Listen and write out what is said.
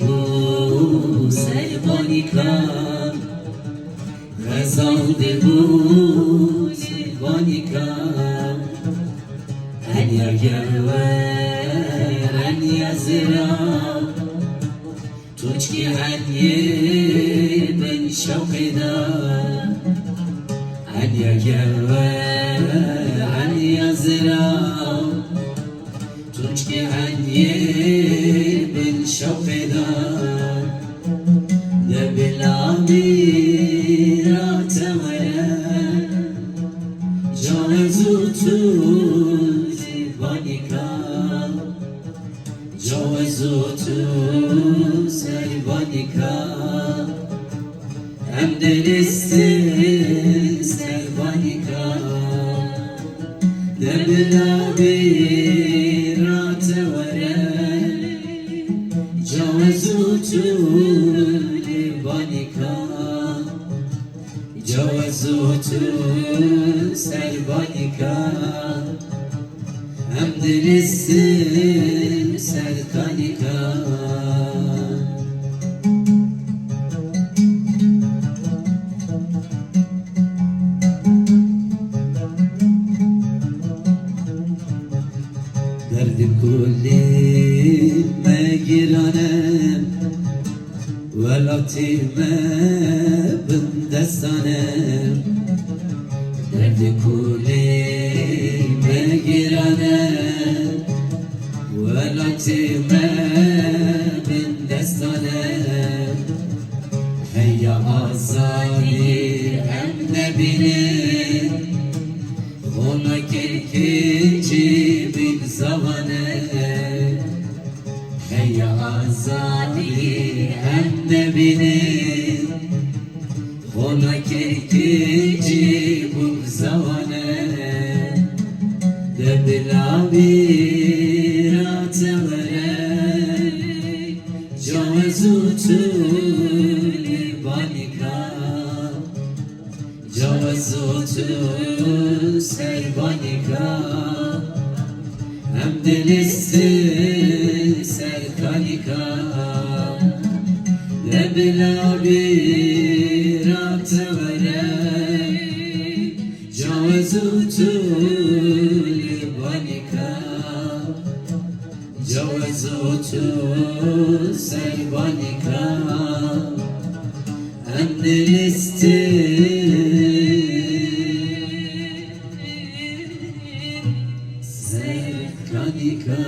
bu Selvanika, Gazaldı bu Selvanika. En ya gever, en ya zira, Tuçki en ye ben şavkida. En ya gever, en ya zira, Tuçki en ye ben şavkida. De bilamira temele, Cavezutu Selvanika, Cavezutu Selvanika. Hem delisin Selvanika, de bilamira temele, Cavezutu Selvanika, Cavezutu Selvanika. Hem delisin Selvanika. Derdim kullime giranem, velatime bindestanem. Derdim kullime giranem, velatime bindestanem. Hey ya azali hem ne bilin, ona kelkeci bin zavane. Hey ya azali hem ne bilin, ona kelkeci bin zavane. De bilabira teverek, Cavezutu Selvanika, Cavezutu Selvanika. Hem delisin Selvanika, de bilabira teverek, Cavezutu Selvanika, Cavezutu Selvanika. Hem delisin Selvanika.